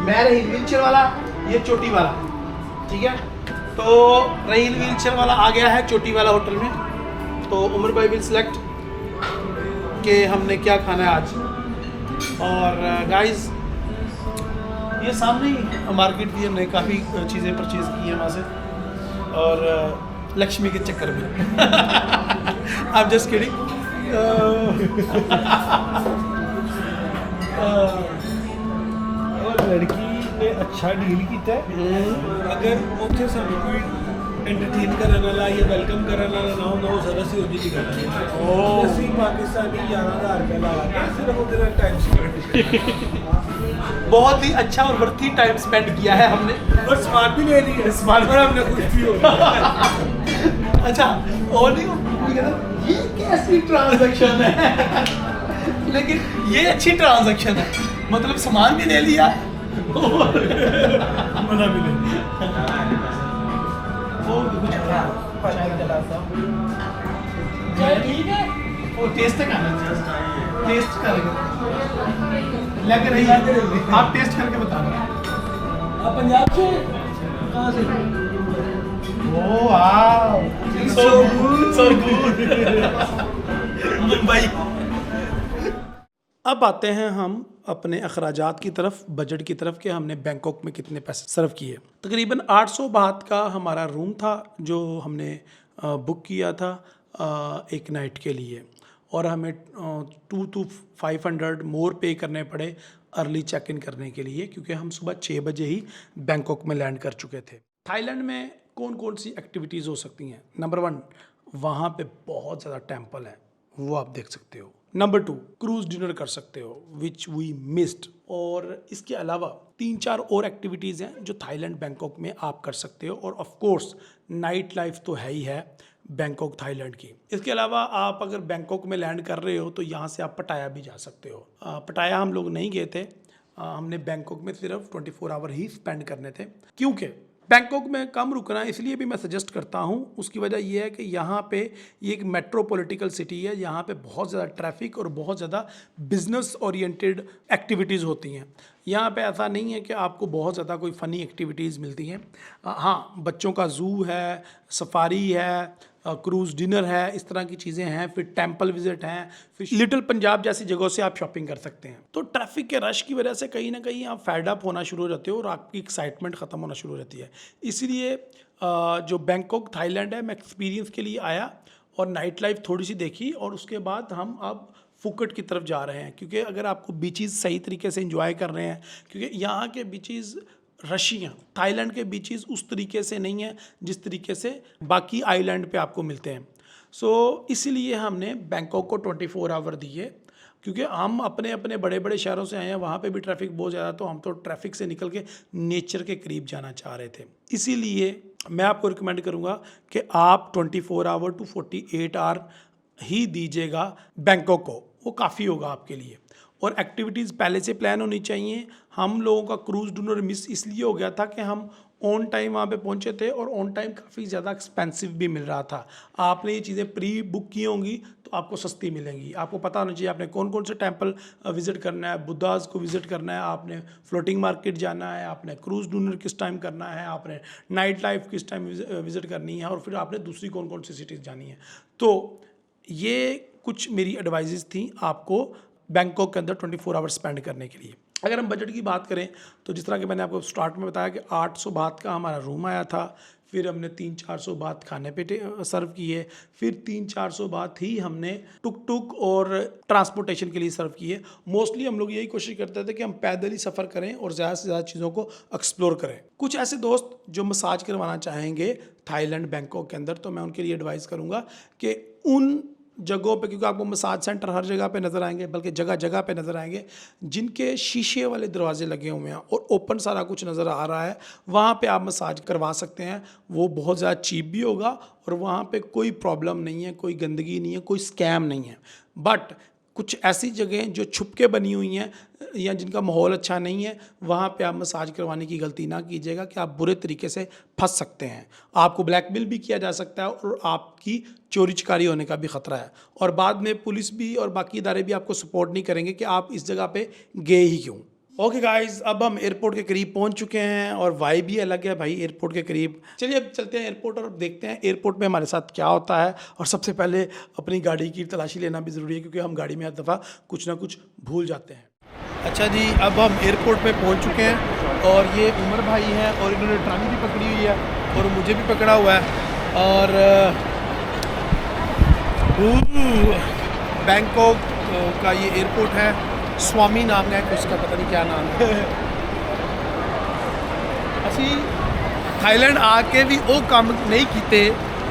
मैं रही व्हीलचेयर वाला ये चोटी वाला ठीक है। तो रहील व्हीलचेयर वाला आ गया है चोटी वाला होटल में। तो उमर भाई विल सिलेक्ट कि हमने क्या खाना है आज। और गाइस ये सामने ही मार्केट थी, हमने काफ़ी चीज़ें परचेज़ की हैं वहाँ से और लक्ष्मी के चक्कर में आप जस्ट किडिंग। और लड़की ने अच्छा डील किया है। अगर ਉੱਥੇ ਸਾਨੂੰ ਕੋਈ एंटरटेन करने वाला या वेलकम करने वाला ना हो ज़रा सी होती नहीं करना। ਅਸੀਂ पाकिस्तानी 11,000 रुपये लगा के सिर्फ उधर टाइम स्पेंड बहुत ही अच्छा और वर्थी टाइम स्पेंड किया है हमने और सामान भी ले लिया। सामान और हमने खुश भी हो गया। अच्छा और नहीं ये कैसी ट्रांजैक्शन है लेकिन ये अच्छी ट्रांजैक्शन है मतलब सामान भी ले लिया मज़ा भी ले लिया। चाय ठीक है वो टेस्ट करना टेस्ट करेंगे लग रही है आप टेस्ट करके बताना। आप पंजाब से कहाँ से? Oh wow! So good, so good. Mumbai. अब आते हैं हम अपने अखराजात की तरफ, बजट की तरफ कि हमने बैंकॉक में कितने पैसे सर्व किए। तकरीबन 800 बात का हमारा रूम था जो हमने बुक किया था एक नाइट के लिए और हमें 2 to 500 मोर पे करने पड़े अर्ली चेक इन करने के लिए क्योंकि हम सुबह 6 बजे ही बैंकॉक में लैंड कर चुके थे। थाईलैंड में कौन कौन सी एक्टिविटीज़ हो सकती हैं? नंबर 1 वहाँ पे बहुत ज़्यादा टेम्पल हैं, वो आप देख सकते हो। नंबर 2, क्रूज डिनर कर सकते हो विच वी मिस्ड। और इसके अलावा 3-4 और एक्टिविटीज़ हैं जो थाईलैंड बैंकॉक में आप कर सकते हो। और ऑफ कोर्स नाइट लाइफ तो है ही है बैंकॉक थाईलैंड की। इसके अलावा आप अगर बैंकॉक में लैंड कर रहे हो तो यहाँ से आप पटाया भी जा सकते हो। पटाया हम लोग नहीं गए थे, हमने बैंकॉक में सिर्फ 24 आवर ही स्पेंड करने थे, क्योंकि बैंकॉक में कम रुकना इसलिए भी मैं सजेस्ट करता हूँ। उसकी वजह यह है कि यहाँ पे ये एक मेट्रोपॉलिटिकल सिटी है, यहाँ पे बहुत ज़्यादा ट्रैफिक और बहुत ज़्यादा बिजनेस ओरिएंटेड एक्टिविटीज़ होती हैं। यहाँ पे ऐसा नहीं है कि आपको बहुत ज़्यादा कोई फ़नी एक्टिविटीज़ मिलती हैं। हाँ, बच्चों का ज़ू है, सफारी है, क्रूज़ डिनर है, इस तरह की चीज़ें हैं। फिर टेंपल विज़िट हैं, फिर लिटिल पंजाब जैसी जगहों से आप शॉपिंग कर सकते हैं। तो ट्रैफिक के रश की वजह से कहीं ना कहीं आप फेड अप होना शुरू हो जाते हो और आपकी एक्साइटमेंट ख़त्म होना शुरू हो जाती है। इसलिए जो बैंकॉक थाईलैंड है, मैं एक्सपीरियंस के लिए आया और नाइट लाइफ थोड़ी सी देखी और उसके बाद हम अब फुकेट की तरफ जा रहे हैं। क्योंकि अगर आपको बीचेस सही तरीके से एंजॉय कर रहे हैं, क्योंकि यहाँ के बीचेस रशियाँ, थाईलैंड के बीचेस उस तरीके से नहीं है जिस तरीके से बाकी आइलैंड पे आपको मिलते हैं। सो इसीलिए हमने बैंकॉक को 24 आवर दिए, क्योंकि हम अपने अपने बड़े बड़े शहरों से आए हैं, वहाँ पे भी ट्रैफिक बहुत ज़्यादा, तो हम तो ट्रैफिक से निकल के नेचर के करीब जाना चाह रहे थे। इसीलिए मैं आपको रिकमेंड करूँगा कि आप 24 आवर टू 48 आवर ही दीजिएगा बैंकॉक को, वो काफ़ी होगा आपके लिए। और एक्टिविटीज़ पहले से प्लान होनी चाहिए। हम लोगों का क्रूज़ डिनर मिस इसलिए हो गया था कि हम ऑन टाइम वहाँ पे पहुँचे थे और ऑन टाइम काफ़ी ज़्यादा एक्सपेंसिव भी मिल रहा था। आपने ये चीज़ें प्री बुक की होंगी तो आपको सस्ती मिलेंगी। आपको पता होना चाहिए आपने कौन कौन से टेंपल विज़िट करना है, बुद्धाज को विज़िट करना है, आपने फ्लोटिंग मार्केट जाना है, आपने क्रूज़ डिनर किस टाइम करना है, आपने नाइट लाइफ किस टाइम विज़िट करनी है, और फिर आपने दूसरी कौन कौन सी सिटीज़ जानी है। तो ये कुछ मेरी एडवाइजेज़ थी आपको बैंकॉक के अंदर 24 आवर स्पेंड करने के लिए। अगर हम बजट की बात करें तो जिस तरह कि मैंने आपको स्टार्ट में बताया कि 800 बात का हमारा रूम आया था, फिर हमने 300-400 बात खाने पे सर्व किए, फिर 300-400 बात ही हमने टुक टुक और ट्रांसपोर्टेशन के लिए सर्व किए। मोस्टली हम लोग यही कोशिश करते थे कि हम पैदल ही सफ़र करें और ज़्यादा से ज़्यादा चीज़ों को एक्सप्लोर करें। कुछ ऐसे दोस्त जो मसाज करवाना चाहेंगे थाईलैंड बैंकॉक के अंदर, तो मैं उनके लिए एडवाइस करूँगा कि उन जगहों पे, क्योंकि आपको मसाज सेंटर हर जगह पे नज़र आएंगे, बल्कि जगह जगह पे नज़र आएंगे जिनके शीशे वाले दरवाजे लगे हुए हैं और ओपन सारा कुछ नज़र आ रहा है, वहाँ पे आप मसाज करवा सकते हैं। वो बहुत ज़्यादा चीप भी होगा और वहाँ पे कोई प्रॉब्लम नहीं है, कोई गंदगी नहीं है, कोई स्कैम नहीं है। बट कुछ ऐसी जगहें जो छुप के बनी हुई हैं या जिनका माहौल अच्छा नहीं है, वहाँ पे आप मसाज करवाने की गलती ना कीजिएगा कि आप बुरे तरीके से फंस सकते हैं। आपको ब्लैकमेल भी किया जा सकता है और आपकी चोरी चकारी होने का भी ख़तरा है, और बाद में पुलिस भी और बाकी इदारे भी आपको सपोर्ट नहीं करेंगे कि आप इस जगह पे गए ही क्यों। ओके गाइस, अब हम एयरपोर्ट के करीब पहुंच चुके हैं और वाइब भी अलग है भाई एयरपोर्ट के करीब। चलिए अब चलते हैं एयरपोर्ट और देखते हैं एयरपोर्ट में हमारे साथ क्या होता है। और सबसे पहले अपनी गाड़ी की तलाशी लेना भी ज़रूरी है, क्योंकि हम गाड़ी में हर दफ़ा कुछ ना कुछ भूल जाते हैं। अच्छा जी, अब हम एयरपोर्ट पे पहुंच चुके हैं और ये उमर भाई हैं और इन्होंने ट्राली भी पकड़ी हुई है और मुझे भी पकड़ा हुआ है। और बैंकॉक का ये एयरपोर्ट है, स्वामी नाम है उसका, पता नहीं क्या नाम है। असी थाईलैंड आके भी वो काम नहीं किए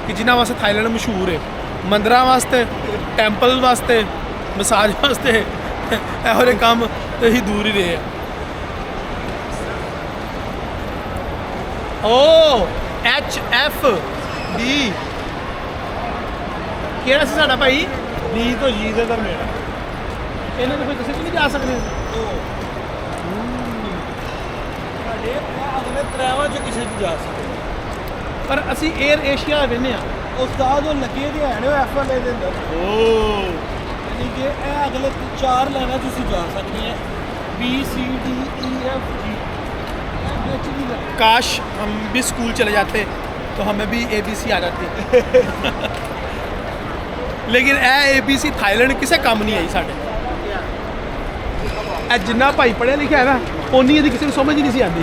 कि जिन्होंने वास्ते थाईलैंड मशहूर है, मंदिर वास्ते, टैंपल वास्ते, मसाज वास्ते, ये काम तो ही दूर ही रहे हैं। ओ HFD ਕਿਹੜਾ ਸੀ ਸਾਡਾ ਭਾਈ? ਡੀ ਤੋਂ ਜੀ ਦੇ ਦਰਮਿਆਨ ਇਹਨਾਂ ਨੂੰ ਕੋਈ ਕਿਸੇ ਵੀ ਜਾ ਸਕਦੇ ਸਾਡੇ ਅਗਲੇ ਟਰੈਵਲ 'ਚ ਕਿਸੇ 'ਚ ਜਾ ਸਕਦੇ, ਪਰ ਅਸੀਂ 에ਅਰ ਏਸ਼ੀਆ ਵੇਨੇ ਆ ਉਸਤਾਦ ਉਹ ਲੱਗੇ ਦੇ ਹਨ ਉਹ FLA ਦੇ ਅੰਦਰ। ਯਾਨੀ ਕਿ ਇਹ ਅਗਲੇ 4 ਲਾਈਨਾਂ ਤੁਸੀਂ ਜਾ ਸਕਦੇ ਆ, B C D E F G। काश हम भी स्कूल चले जाते तो हमें भी ABC आ जाती। लेकिन ABC थाईलैंड किसे काम नहीं आई साढ़े। जिन्ना भाई पढ़िया लिखा है ना, उन्नी यदि किसी को समझ ही नहीं सी आती,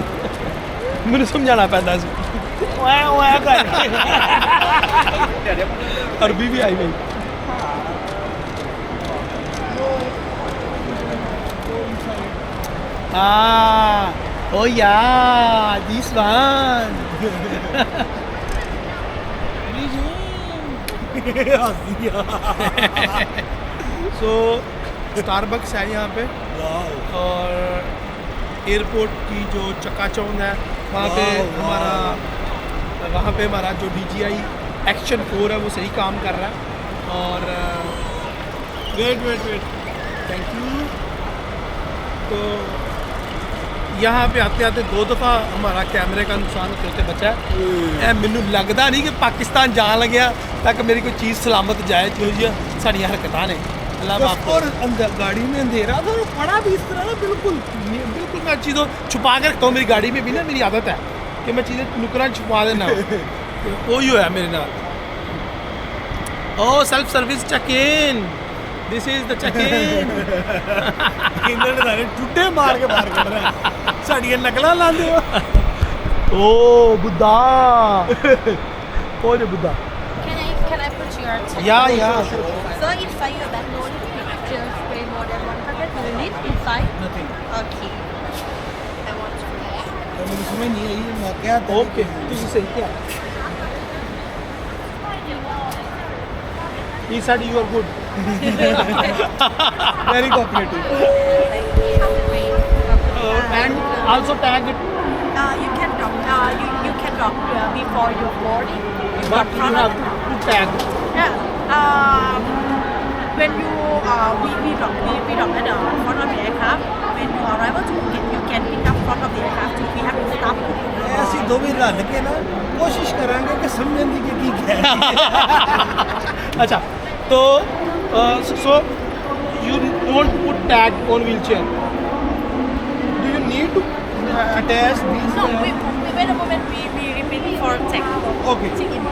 मैंने समझाना पैदा सी। अरबी भी आई भाई। Oh yeah, this one. Hasiya so Starbucks है यहाँ पे और एयरपोर्ट की जो चकाचौंध है वहाँ पे हमारा जो DJI Action 4 है वो सही काम कर रहा है और वेट थैंक यू। तो यहाँ पे आते आते 2 दफ़ा हमारा कैमरे का नुकसान होते बचा है। मैनू लगता नहीं कि पाकिस्तान जान लग्या तक मेरी कोई चीज़ सलामत जाए जो साड़ियाँ हरकतां ने और अंदर गाड़ी में अंधेरा था पड़ा भी इस तरह ना बिल्कुल मैं चीज़ों छुपा के रखता हूँ। मेरी गाड़ी में भी ना मेरी आदत है कि मैं चीज़ें नुकरा छुपा देना वही है मेरे नाल। Oh self service check in, this is the check in. टुट्टे मार के बाहर कर रहा है साड़ियाँ नकला लाते हो। ओ बुद्धा ओ रे Buddha Can I put your check? yeah So inside your bag, no need to just spray more than 100 milliliters inside. Nothing. Okay. I want to. मेरी समझ नहीं आई मैं क्या ओके तुझे सही क्या he said you are good very cooperative and also tag it You can drop. You can drop before you boarding. You but you have to tag. Yeah. When you we drop at the front of the aircraft. When you arrive to Phuket, you can pick up front of the aircraft. We have to stop. ऐसी दो भी रल के ना कोशिश करांगे कि समझने की की क्या है। अच्छा तो so you don't put tag on wheelchair. Do you need to attach these? No, we wait a moment. We repeat for check. Okay. Check in.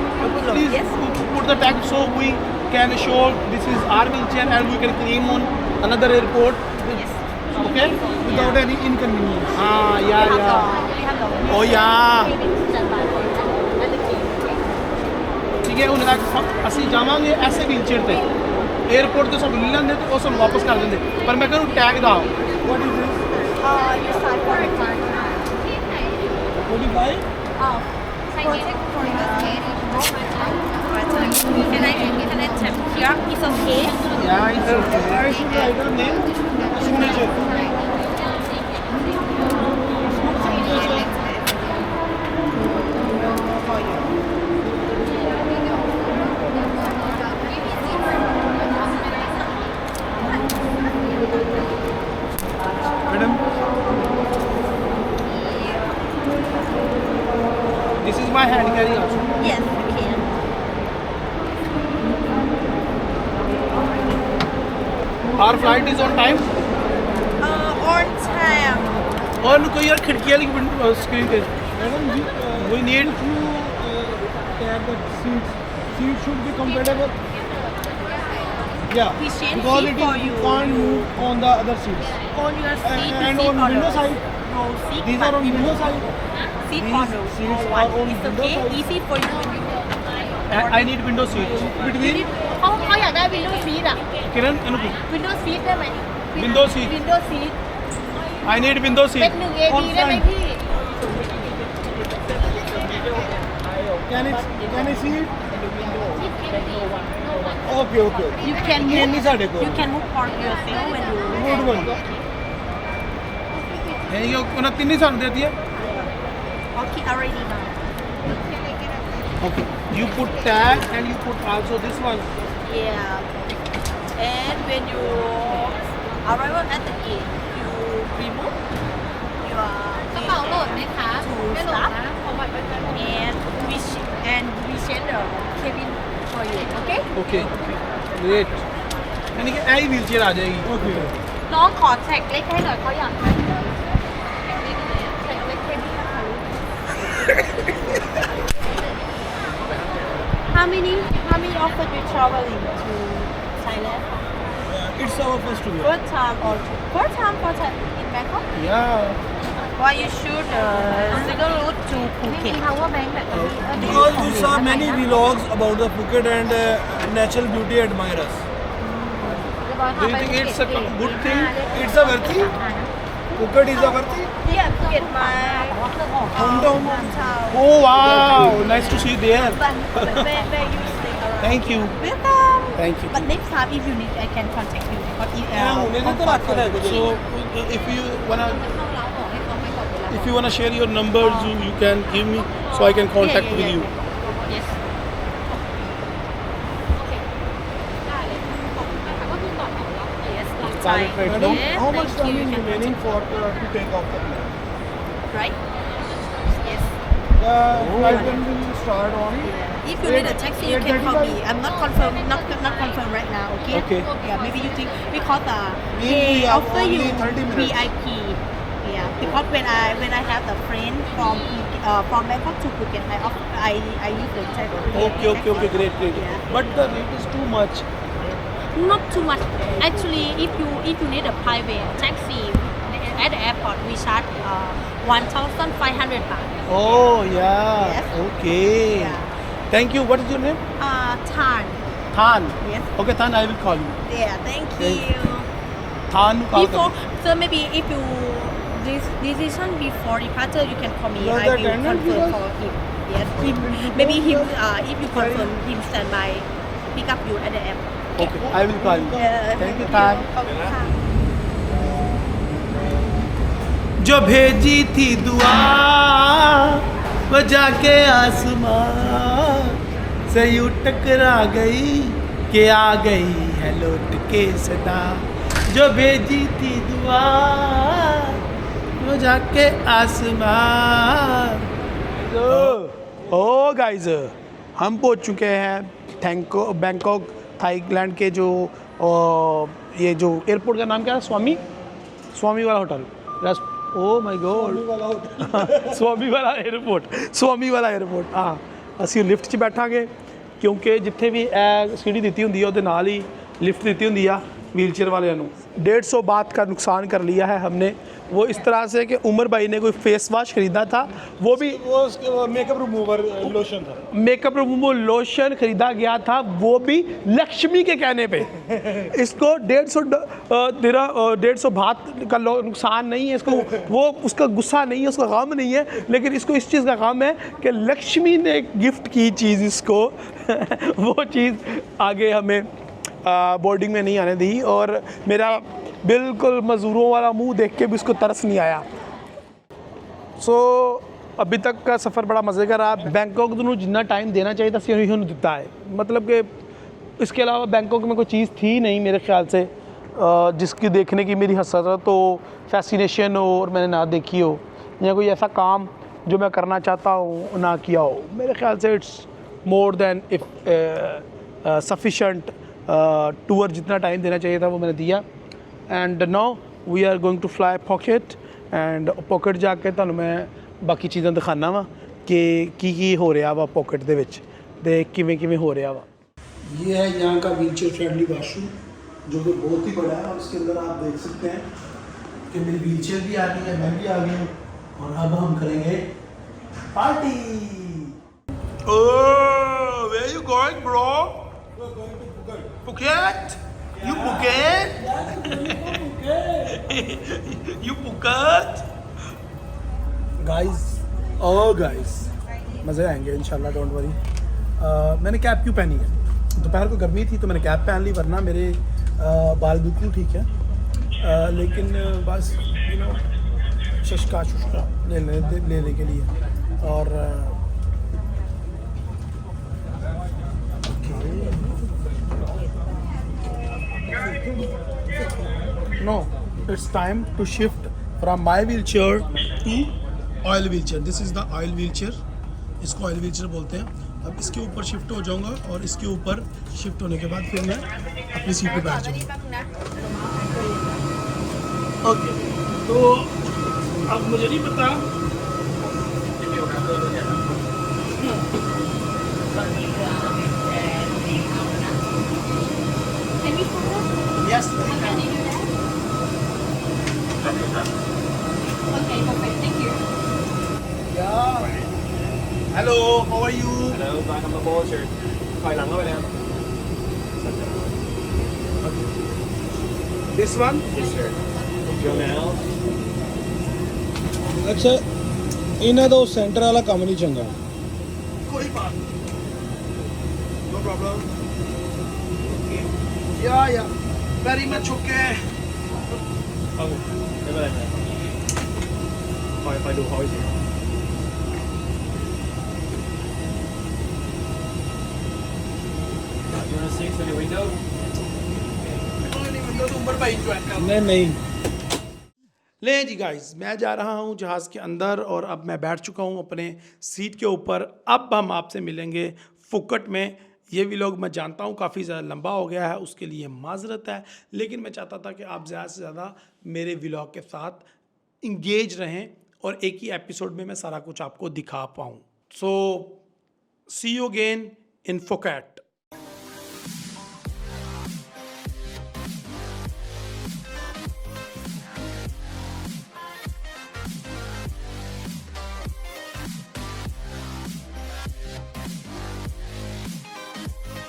Please Yes. put the tag so we can show this is our wheelchair and we can claim on another airport. Yes. Okay? Without any inconvenience. Yeah. We have the. Oh yeah. ठीक है उन्हें ਅਸੀਂ ਜਾਵਾਂਗੇ ਐਸੇ ਵੀਲਚੇਅਰ ਤੇ 에어ਪੋਰਟ ਤੋਂ ਸਾਨੂੰ ਲੈ ਲੈਂਦੇ ਤੇ ਉਹ ਸਾਨੂੰ ਵਾਪਸ ਕਰ ਦਿੰਦੇ ਪਰ ਮੈਂ ਕਹਿੰਦਾ tag the What is this? You sign for it. 45? Oh. Can I tap here? It's okay. Yeah, it's okay. I should write her name. Signature. Madam, This is my hand carry also. Yes, you can. Our flight is on time. On time. और कोई यार खिड़की वाली स्क्रीन पे madam, we need if you tag the seats, seats should be compatible. Yeah, We change because seat it for is, you. can't move on the other seats. On your seat, And seat on or window no? side, No, seat. these are on window side. Seat these or no? seats No are one. on It's window okay. side. Easy for you. I need window seat. Betweenเขาอยากได้วินโดว์ซีทอะ Kiran Anup วินโดว์ซีทได้ไหม Window seat. วินโดว์ซีท I need window เป็น seat. 1 AD ได้ไหมพี่ can I see it? Okay, okay. You can नहीं move. साढ़े को. You can move on yourself when you. Good one. यानी कि उन्हें तीन ही साल देती है. Okay, already now. Okay. You put tag and you put also this one. Yeah. And when you arrive at the gate, you remove your กระเป๋าโหลดไหมคะไม่โหลดนะขอบัตรประชาชน and we send the cabin for you. Okay? Okay. Great. यानी कि ऐ व्हील चेयर आ जाएगी. Okay. น้องขอแท็กเล็กให้หน่อยเขาอยากได้แท็กเล็กแท็กเล็กแค่นี้นะคะ How many of you traveling to Thailand? It's our first year. First time or first time in Bangkok? Yeah. Why you should single route to ไม่มี Phuket? power bank แบบนี้ Because we saw many vlogs about the Phuket and natural beauty admire us. Do you think it's a good thing? It's a worthy. Phuket is a worthy. Yeah, Phuket, my Hometown. hometown. Oh wow. Nice to see you there. But where you stay around? Thank you. Welcome. Thank you. But next time if you need, I can contact you because So if you wanna share your numbers, you can give me so I can contact with you. yes ได้เลยค่ะก็คือต่อแถวแล้ว yes that's Valid right. right now. Yes, How much thank time you. is You can remaining for to take off the plane? right? Yes. The flight when will you start on? If you need a taxi, you can call me. I'm not confirmed, not confirmed right now. Okay. Okay. Yeah, maybe you think because We they have offer you only 30 minutes. VIP. Yeah, because when I have the friend from Bangkok to Phuket, I use the taxi. Okay, great. Yeah. But the rate is too much. Not too much. Actually, if you need a private taxi at the airport, we charge 1,500 baht. Oh yeah. Yes. Okay. Yeah. Thank you. What is your name? Tan. Than. Yes. Okay, Than, I will call you. Yeah. Thank Thank you. Than को call Before, करो. so maybe if you this decision before departure, you can call me. You are I the will attendant confirm with for him. Yes. Maybe him. If you confirm him standby, pick up you at the airport. Okay, I will call you. Yeah. Thank you, Than. ขอบคุณค่ะ जो भेजी थी दुआ वो जाके आसमां से यूं टकरा गई कि आ गई है लौट के सदा जो भेजी थी दुआ वो जाके आसमां ओ गाइस हम पहुंच चुके हैं बैंकॉक थाईलैंड के जो ये जो एयरपोर्ट का नाम क्या है स्वामी वाला होटल ओ माय गॉड स्वामी वाला 에어ਪੋਰਟ ਹਾਂ ਅਸੀਂ ਲਿਫਟ 'ਚ ਬੈਠਾਂਗੇ ਕਿਉਂਕਿ ਜਿੱਥੇ ਵੀ ਇਹ ਸੀੜੀ ਦਿੱਤੀ ਹੁੰਦੀ ਹੈ ਉਹਦੇ ਨਾਲ ਹੀ लिफ्ट ਦਿੱਤੀ ਹੁੰਦੀ ਆ व्हीलचेयर वाले ਨੂੰ 150 बात का नुकसान कर लिया है हमने वो इस तरह से कि उमर भाई ने कोई फेस वॉश खरीदा था वो भी मेकअप रिमूवर लोशन था मेकअप रिमूवर लोशन खरीदा गया था वो भी लक्ष्मी के कहने पे इसको 150 बात का नुकसान नहीं है इसको वो उसका गुस्सा नहीं है उसका गम नहीं है लेकिन इसको इस चीज़ का गम है कि लक्ष्मी ने गिफ्ट की चीज़ इसको वो चीज़ आगे हमें बोर्डिंग में नहीं आने दी और मेरा बिल्कुल मज़दूरों वाला मुंह देख के भी उसको तरस नहीं आया सो अभी तक का सफ़र बड़ा मज़े का रहा बैंकॉक ਨੂੰ जितना टाइम देना चाहिए था ਅਸੀਂ ਉਹਨੂੰ ਦਿੱਤਾ है मतलब कि इसके अलावा बैंकॉक में कोई चीज़ थी नहीं मेरे ख्याल से जिसकी देखने की मेरी हसरत हो फैसिनेशन हो और मैंने ना देखी हो या कोई ऐसा काम जो मैं करना चाहता हूँ ना किया हो मेरे ख्याल से it's more than if sufficient tour जितना टाइम देना चाहिए था वो मैंने दिया and now we are going to fly Phuket and Phuket जाके ਤੁਹਾਨੂੰ ਮੈਂ ਬਾਕੀ ਚੀਜ਼ਾਂ ਦਿਖਾਣਾ ਵਾ कि की हो रहा वा पॉकेट ਦੇ ਵਿੱਚ ਤੇ ਕਿਵੇਂ ਹੋ ਰਿਹਾ ਵਾ ये है यहाँ का व्हीलचेयर फ्रेंडली वाशरूम जो कि बहुत ही बड़ा है और इसके अंदर आप देख सकते हैं कि मेरी व्हीलचेयर भी आ गई है मैं भी आ गई हूँ और अब हम करेंगे party oh where you going bro Phuket you Phuket you Phuket guys oh guys मज़े आएंगे इंशाल्लाह डोंट वरी मैंने कैप क्यों पहनी है दोपहर को गर्मी थी तो मैंने कैप पहन ली वरना मेरे बाल बिल्कुल ठीक है लेकिन बस यू नो शशका लेने के लिए और no it's time to shift from my wheelchair to oil wheelchair this is the oil wheelchair इसको ऑयल व्हील चेयर बोलते हैं अब इसके ऊपर शिफ्ट हो जाऊंगा और इसके ऊपर शिफ्ट होने के बाद फिर मैं अपनी सीट पे बैठ जाऊंगा ओके तो अब मुझे नहीं पता yes Okay, perfect. Thank you. Hello how are you Hello, back on the ball, sir. ถอยหลังเข้าไปแล้ว this one Yes, sir. Go now. अच्छा ਇਹਨਾਂ ਦਾ ਸੈਂਟਰ ਵਾਲਾ ਕੰਮ ਨਹੀਂ ਚੰਗਾ ਕੋਈ ਬਾਤ नो प्रॉब्लम या very much okay เอาไม่เป็นไรนะคอยดูเขาเฉย You want to see through the window? नहीं नहीं ले जी गाइस, मैं जा रहा हूँ जहाज़ के अंदर और अब मैं बैठ चुका हूँ अपने सीट के ऊपर। अब हम आपसे मिलेंगे फुकट में। ये व्लॉग मैं जानता हूँ काफ़ी ज़्यादा लंबा हो गया है, उसके लिए माजरत है, लेकिन मैं चाहता था कि आप ज़्यादा से ज़्यादा मेरे व्लॉग के साथ इंगेज रहें और एक ही एपिसोड में मैं सारा कुछ आपको दिखा पाऊँ। सो सी यू अगेन इन फुकट।